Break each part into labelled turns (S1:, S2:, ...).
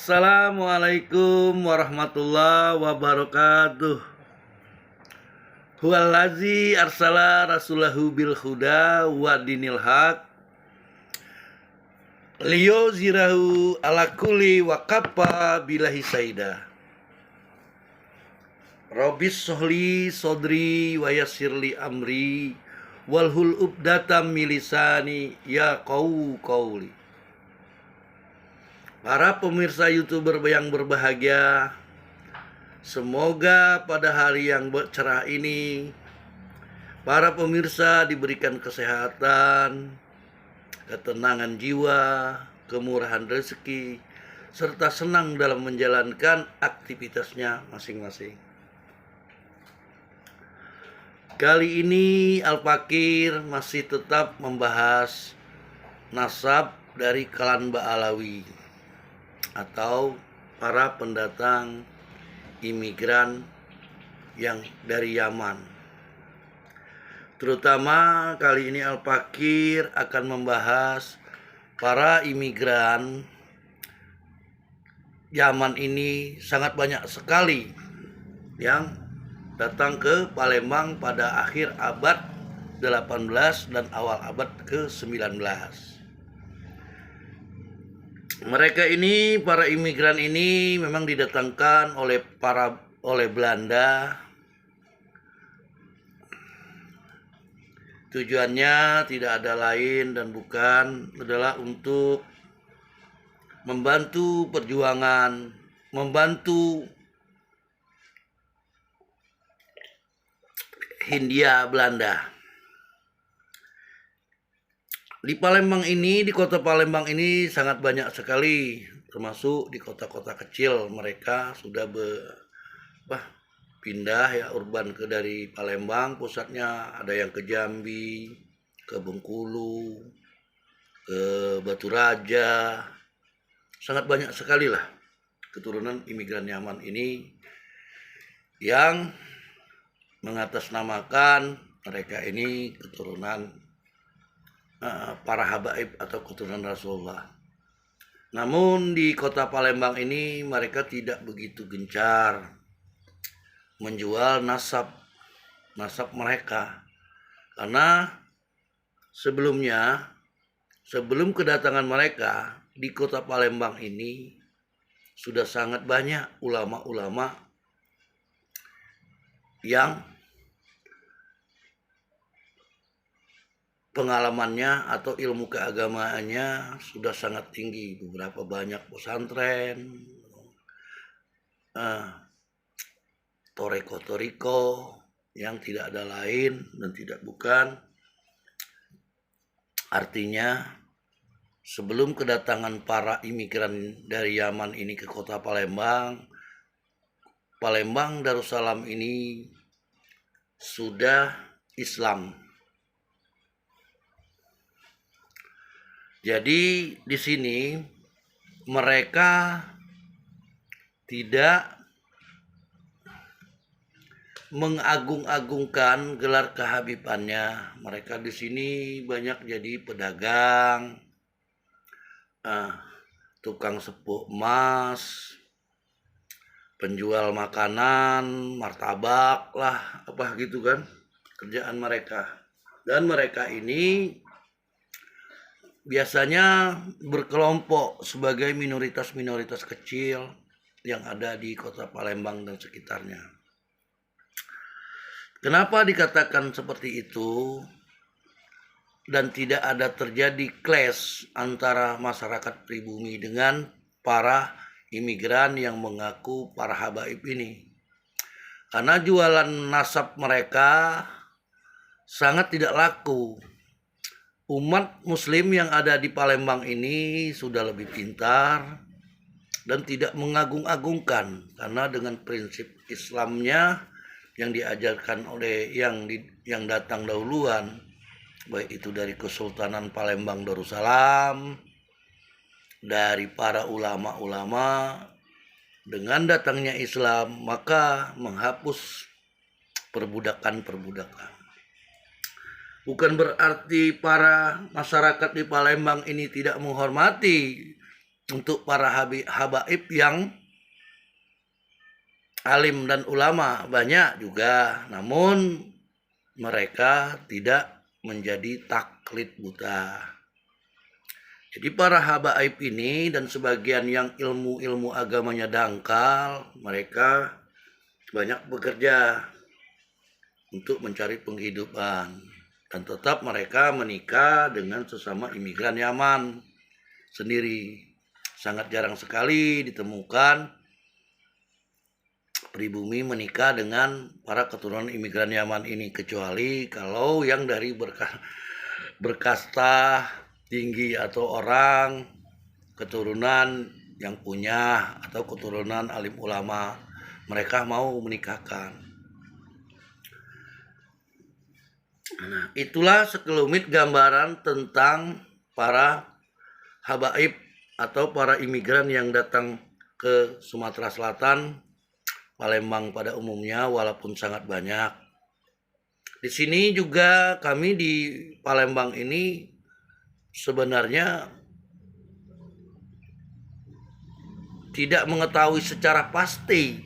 S1: Assalamualaikum warahmatullahi wabarakatuh. Huwallazi arsala rasulahu bil huda wa dinil haq liyuzhirahu ala kulli wa kafa billahi saida. Rabbis sholli sodri wa yassirli amri walhul ubdatam milisani ya qauli. Para pemirsa YouTuber yang berbahagia, semoga pada hari yang cerah ini para pemirsa diberikan kesehatan, ketenangan jiwa, kemurahan rezeki, serta senang dalam menjalankan aktivitasnya masing-masing. Kali ini Al-Fakir masih tetap membahas nasab dari klan Ba'alawi atau para pendatang imigran yang dari Yaman. Terutama kali ini Al-Fakir akan membahas para imigran Yaman ini sangat banyak sekali yang datang ke Palembang pada akhir abad 18 dan awal abad ke-19. Mereka ini, para imigran ini memang didatangkan oleh Belanda. Tujuannya tidak ada lain dan bukan adalah untuk membantu perjuangan, membantu Hindia Belanda. Di Palembang ini, di kota Palembang ini sangat banyak sekali, termasuk di kota-kota kecil mereka sudah pindah ya urban ke dari Palembang, pusatnya ada yang ke Jambi, ke Bengkulu, ke Batu Raja. Sangat banyak sekali lah keturunan imigran Yaman ini yang mengatasnamakan mereka ini keturunan para habaib atau keturunan Rasulullah. Namun di kota Palembang ini mereka tidak begitu gencar menjual nasab mereka, karena sebelum kedatangan mereka di kota Palembang ini sudah sangat banyak ulama-ulama yang pengalamannya atau ilmu keagamaannya sudah sangat tinggi. Beberapa banyak pesantren, toriko yang tidak ada lain dan tidak bukan. Artinya sebelum kedatangan para imigran dari Yaman ini ke kota Palembang Darussalam ini sudah Islam. Jadi di sini mereka tidak mengagung-agungkan gelar kehabibannya. Mereka di sini banyak jadi pedagang, tukang sepuk emas, penjual makanan, martabak lah, apa gitu kan kerjaan mereka. Dan mereka ini biasanya berkelompok sebagai minoritas kecil yang ada di kota Palembang dan sekitarnya. Kenapa dikatakan seperti itu dan tidak ada terjadi clash antara masyarakat pribumi dengan para imigran yang mengaku para habaib ini? Karena jualan nasab mereka sangat tidak laku. Umat muslim yang ada di Palembang ini sudah lebih pintar dan tidak mengagung-agungkan, karena dengan prinsip Islamnya yang diajarkan oleh yang datang dahuluan, baik itu dari Kesultanan Palembang Darussalam, dari para ulama-ulama, dengan datangnya Islam maka menghapus perbudakan. Bukan berarti para masyarakat di Palembang ini tidak menghormati untuk para habaib yang alim dan ulama banyak juga, namun mereka tidak menjadi taklid buta. Jadi para habaib ini dan sebagian yang ilmu-ilmu agamanya dangkal, mereka banyak bekerja untuk mencari penghidupan. Dan tetap mereka menikah dengan sesama imigran Yaman sendiri. Sangat jarang sekali ditemukan pribumi menikah dengan para keturunan imigran Yaman ini, kecuali kalau yang dari berkasta tinggi atau orang keturunan yang punya atau keturunan alim ulama, mereka mau menikahkan. Nah, itulah sekelumit gambaran tentang para habaib atau para imigran yang datang ke Sumatera Selatan, Palembang pada umumnya, walaupun sangat banyak. Di sini juga kami di Palembang ini sebenarnya tidak mengetahui secara pasti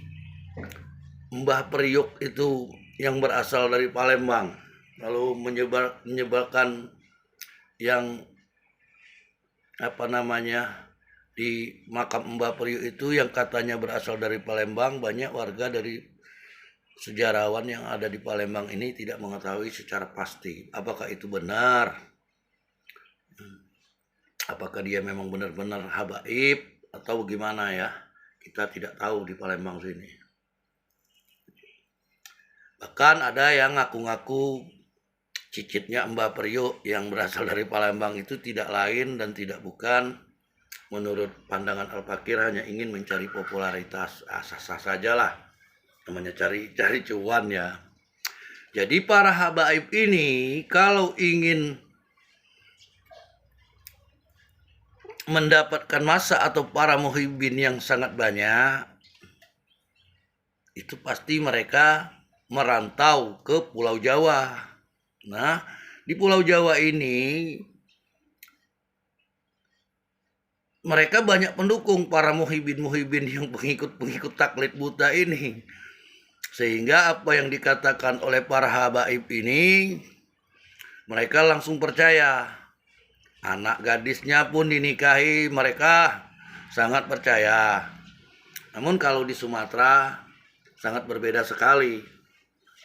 S1: Mbah Priuk itu yang berasal dari Palembang, lalu menyebarkan yang di makam Mbah Priuk itu yang katanya berasal dari Palembang. Banyak warga dari sejarawan yang ada di Palembang ini tidak mengetahui secara pasti apakah itu benar, apakah dia memang benar-benar habaib atau bagaimana ya, kita tidak tahu di Palembang sini. Bahkan ada yang ngaku-ngaku cicitnya Mbah Priuk yang berasal dari Palembang itu tidak lain dan tidak bukan, menurut pandangan Al-Fakir, hanya ingin mencari popularitas. Sah-sah sajalah, namanya cari cuan ya. Jadi para habaib ini kalau ingin mendapatkan masa atau para muhibbin yang sangat banyak, itu pasti mereka merantau ke Pulau Jawa. Nah, di Pulau Jawa ini mereka banyak pendukung para muhibbin yang pengikut taklid buta ini. Sehingga apa yang dikatakan oleh para habaib ini, mereka langsung percaya. Anak gadisnya pun dinikahi, mereka sangat percaya. Namun kalau di Sumatera sangat berbeda sekali.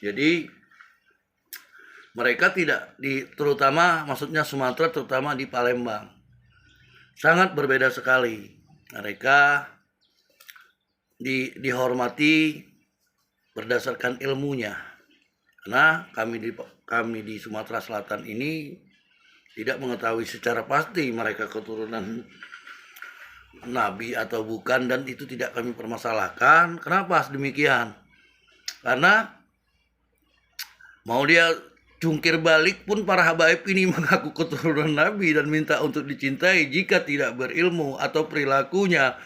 S1: Jadi mereka tidak terutama maksudnya Sumatera, terutama di Palembang, sangat berbeda sekali. Mereka dihormati berdasarkan ilmunya. Karena kami di Sumatera Selatan ini tidak mengetahui secara pasti mereka keturunan nabi atau bukan, dan itu tidak kami permasalahkan. Kenapa demikian? Karena mau dia jungkir balik pun para habaib ini mengaku keturunan nabi dan minta untuk dicintai. Jika tidak berilmu atau perilakunya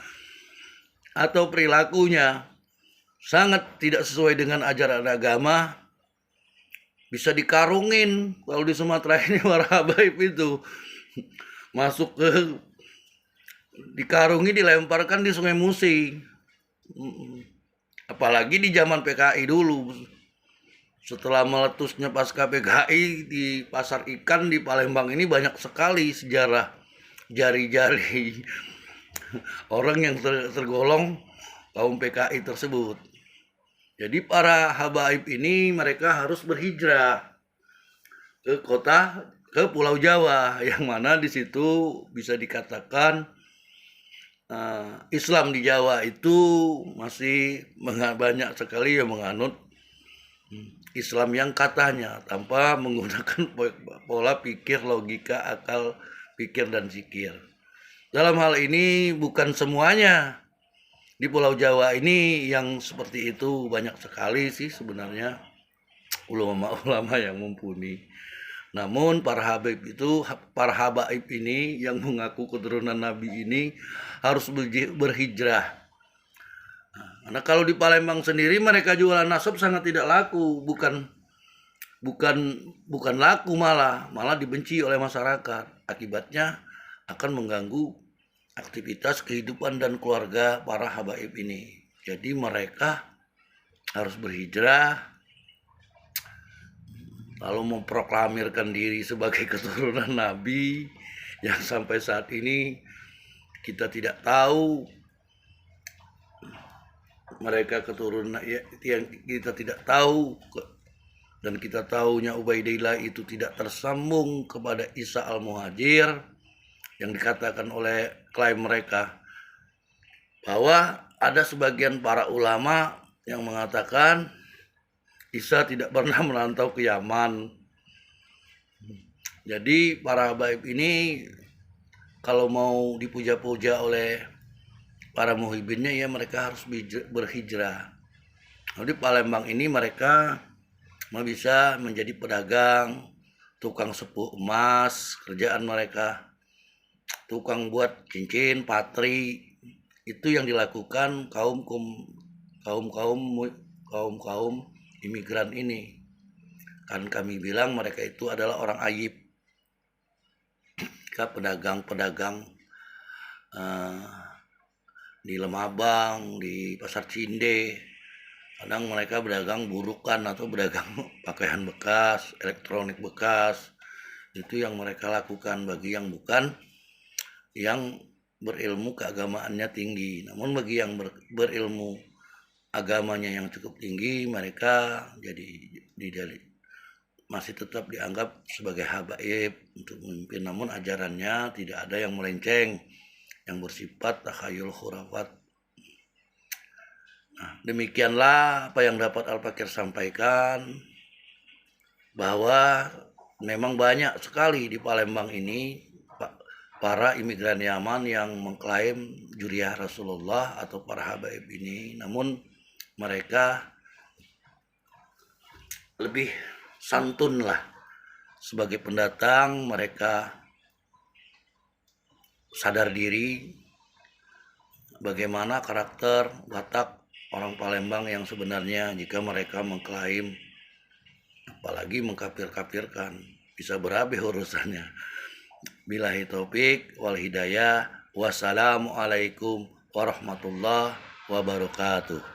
S1: sangat tidak sesuai dengan ajaran agama, bisa dikarungin. Kalau di Sumatera ini para habaib itu masuk ke dikarungi, dilemparkan di Sungai Musi. Apalagi di zaman PKI dulu, setelah meletusnya pasca PKI, di pasar ikan di Palembang ini banyak sekali sejarah jari-jari orang yang tergolong kaum PKI tersebut. Jadi para habaib ini mereka harus berhijrah ke Pulau Jawa, yang mana di situ bisa dikatakan Islam di Jawa itu masih banyak sekali yang menganut Islam yang katanya tanpa menggunakan pola pikir, logika, akal pikir dan zikir. Dalam hal ini bukan semuanya di Pulau Jawa ini yang seperti itu, banyak sekali sih sebenarnya ulama-ulama yang mumpuni. Namun para habaib ini yang mengaku keturunan Nabi ini harus berhijrah. Nah, kalau di Palembang sendiri mereka jualan nasab sangat tidak laku, bukan laku, malah dibenci oleh masyarakat. Akibatnya akan mengganggu aktivitas kehidupan dan keluarga para habaib ini. Jadi mereka harus berhijrah, lalu memproklamirkan diri sebagai keturunan Nabi yang sampai saat ini kita tidak tahu mereka keturunan yang kita tidak tahu, dan kita tahunya Ubaidillah itu tidak tersambung kepada Isa al-Muhajir yang dikatakan oleh klaim mereka, bahwa ada sebagian para ulama yang mengatakan Isa tidak pernah merantau ke Yaman. Jadi para habaib ini kalau mau dipuja-puja oleh para muhibinnya, ya mereka harus berhijrah. Di Palembang ini mereka bisa menjadi pedagang, tukang sepuh emas, kerjaan mereka tukang buat cincin, patri. Itu yang dilakukan kaum imigran ini. Kan kami bilang mereka itu adalah orang Ayib, pedagang-pedagang di Lemabang, di Pasar Cinde. Kadang mereka berdagang burukan atau berdagang pakaian bekas, elektronik bekas. Itu yang mereka lakukan bagi yang bukan yang berilmu keagamaannya tinggi. Namun bagi yang berilmu agamanya yang cukup tinggi, mereka masih tetap dianggap sebagai habaib untuk memimpin. Namun ajarannya tidak ada yang melenceng, yang bersifat takhayul khurafat. Nah, demikianlah apa yang dapat Al-Fakir sampaikan, bahwa memang banyak sekali di Palembang ini para imigran Yaman yang mengklaim juriah Rasulullah atau para habaib ini. Namun mereka lebih santun lah. Sebagai pendatang mereka sadar diri bagaimana karakter watak orang Palembang yang sebenarnya. Jika mereka mengklaim, apalagi mengkafir-kafirkan, bisa berabe urusannya. Billahi taufik wal hidayah. Wassalamualaikum warahmatullahi wabarakatuh.